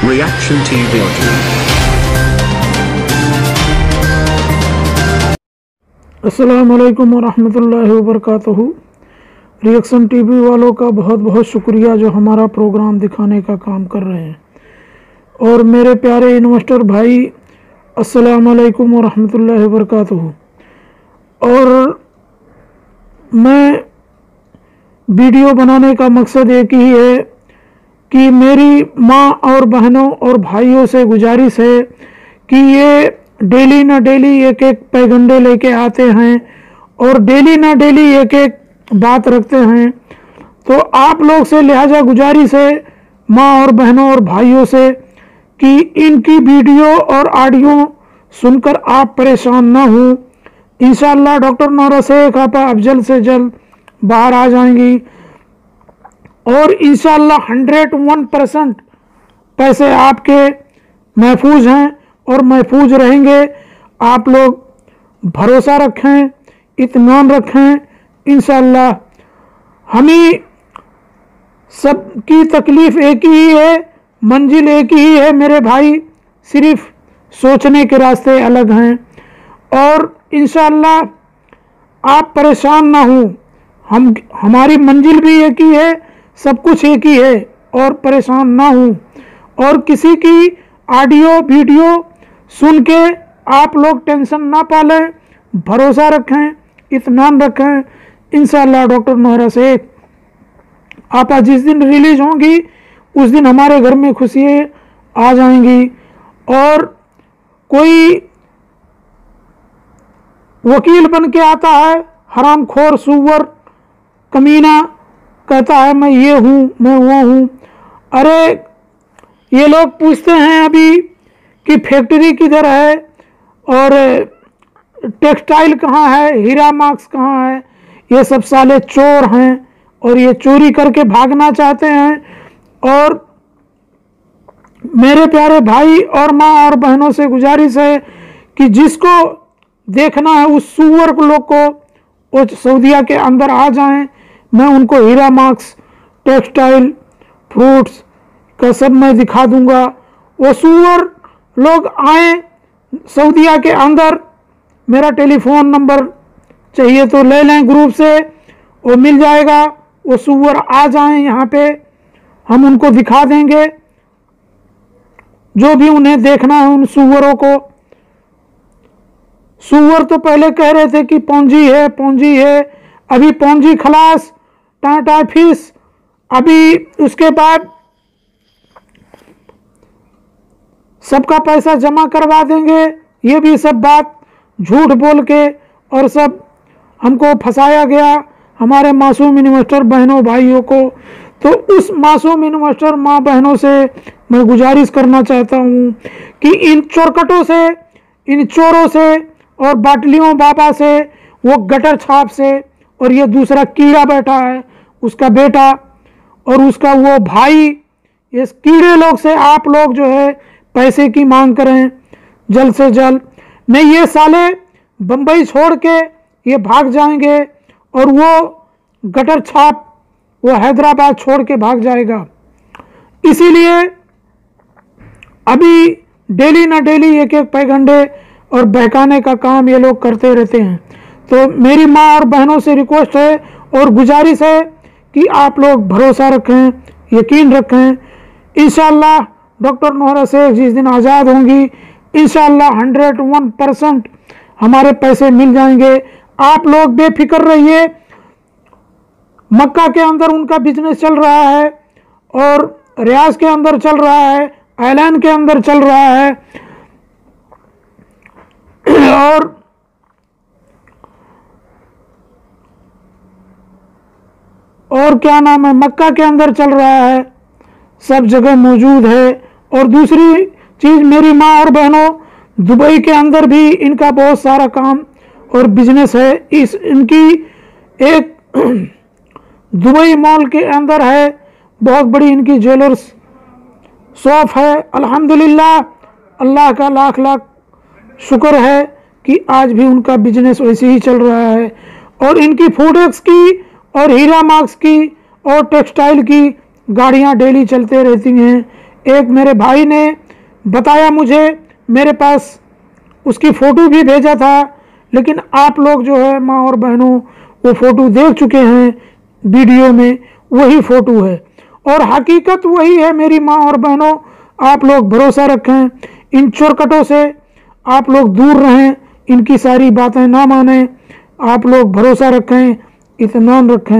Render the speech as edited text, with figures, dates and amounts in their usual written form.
Reaction TV. अस्सलाम वालेकुम वरहमतुल्लाहि वबरकातुहू। रिएक्शन टीवी वालों का बहुत बहुत शुक्रिया जो हमारा प्रोग्राम दिखाने का काम कर रहे हैं। और मेरे प्यारे इन्वेस्टर भाई, अस्सलाम वालेकुम वरहमतुल्लाहि वबरकातुहू। और मैं वीडियो बनाने का मकसद एक ही है कि मेरी माँ और बहनों और भाइयों से गुजारिश है कि ये डेली ना डेली एक एक पैगंडे लेके आते हैं और डेली ना डेली एक एक बात रखते हैं। तो आप लोग से लिहाजा गुजारिश है माँ और बहनों और भाइयों से कि इनकी वीडियो और ऑडियो सुनकर आप परेशान ना हो। इंशाअल्लाह डॉक्टर नौरा शेख आपा अब जल्द से जल्द बाहर आ जाएंगी और इंशाअल्लाह 101% पैसे आपके महफूज हैं और महफूज रहेंगे। आप लोग भरोसा रखें, इत्मीनान रखें। इंशाअल्लाह हम ही सबकी तकलीफ़ एक ही है, मंजिल एक ही है मेरे भाई, सिर्फ सोचने के रास्ते अलग हैं। और इंशाअल्लाह आप परेशान ना हो, हमारी मंजिल भी एक ही है, सब कुछ एक ही है। और परेशान ना हो और किसी की ऑडियो वीडियो सुन के आप लोग टेंशन ना पालें, भरोसा रखें, इत्मीनान रखें। इंशाअल्लाह डॉक्टर नौरा शेख आपा जिस दिन रिलीज होंगी उस दिन हमारे घर में खुशियाँ आ जाएंगी। और कोई वकील बन के आता है, हरामखोर सुअर कमीना, कहता है मैं ये हूँ मैं वो हूँ। अरे ये लोग पूछते हैं अभी कि फैक्ट्री किधर है और टेक्सटाइल कहाँ है, हीरा मार्क्स कहाँ है। ये सब साले चोर हैं और ये चोरी करके भागना चाहते हैं। और मेरे प्यारे भाई और माँ और बहनों से गुजारिश है कि जिसको देखना है उस सुअर को लोग को वो सऊदीया के अंदर आ जाएं। मैं उनको हीरा मार्क्स, टेक्सटाइल, फ्रूट्स का सब मैं दिखा दूंगा। वो सुअर लोग आए सऊदीया के अंदर, मेरा टेलीफोन नंबर चाहिए तो ले लें ग्रुप से, वो मिल जाएगा। वो सुअर आ जाएं यहाँ पे, हम उनको दिखा देंगे जो भी उन्हें देखना है उन सुअरों को। सुअर तो पहले कह रहे थे कि पौंजी है पौंजी है, अभी पौंजी खलास, टाटा फीस। अभी उसके बाद सबका पैसा जमा करवा देंगे। ये भी सब बात झूठ बोल के और सब हमको फंसाया गया, हमारे मासूम इन्वेस्टर बहनों भाइयों को। तो उस मासूम इन्वेस्टर माँ बहनों से मैं गुजारिश करना चाहता हूँ कि इन चोरकटों से, इन चोरों से और बाटलियों बाबा से, वो गटर छाप से, और ये दूसरा कीड़ा बैठा है उसका बेटा और उसका वो भाई, इस कीड़े लोग से आप लोग जो है पैसे की मांग करें जल्द से जल्द। नहीं ये साले बंबई छोड़ के ये भाग जाएंगे और वो गटर छाप वो हैदराबाद छोड़ के भाग जाएगा। इसीलिए अभी डेली ना डेली एक एक पैगंडे और बहकाने का काम ये लोग करते रहते हैं। तो मेरी माँ और बहनों से रिक्वेस्ट है और गुजारिश है कि आप लोग भरोसा रखें, यकीन रखें। इंशाअल्लाह डॉक्टर नौरा शेख जिस दिन आज़ाद होंगी इंशाअल्लाह 101% हमारे पैसे मिल जाएंगे। आप लोग बेफिक्र रहिए। मक्का के अंदर उनका बिजनेस चल रहा है और रियाज के अंदर चल रहा है, ऐलान के अंदर चल रहा है और क्या नाम है, मक्का के अंदर चल रहा है, सब जगह मौजूद है। और दूसरी चीज़ मेरी माँ और बहनों, दुबई के अंदर भी इनका बहुत सारा काम और बिजनेस है। इस इनकी एक दुबई मॉल के अंदर है, बहुत बड़ी इनकी ज्वेलर्स शॉप है। अल्हम्दुलिल्लाह, अल्लाह का लाख लाख शुक्र है कि आज भी उनका बिजनेस वैसे ही चल रहा है। और इनकी फूडेक्स की और हीरा मार्क्स की और टेक्सटाइल की गाड़ियां डेली चलते रहती हैं। एक मेरे भाई ने बताया मुझे, मेरे पास उसकी फ़ोटो भी भेजा था, लेकिन आप लोग जो है माँ और बहनों वो फ़ोटो देख चुके हैं वीडियो में, वही फ़ोटो है और हकीकत वही है। मेरी माँ और बहनों, आप लोग भरोसा रखें, इन चोरकटों से आप लोग दूर रहें, इनकी सारी बातें ना मानें, आप लोग भरोसा रखें, इत्मीनान रखें।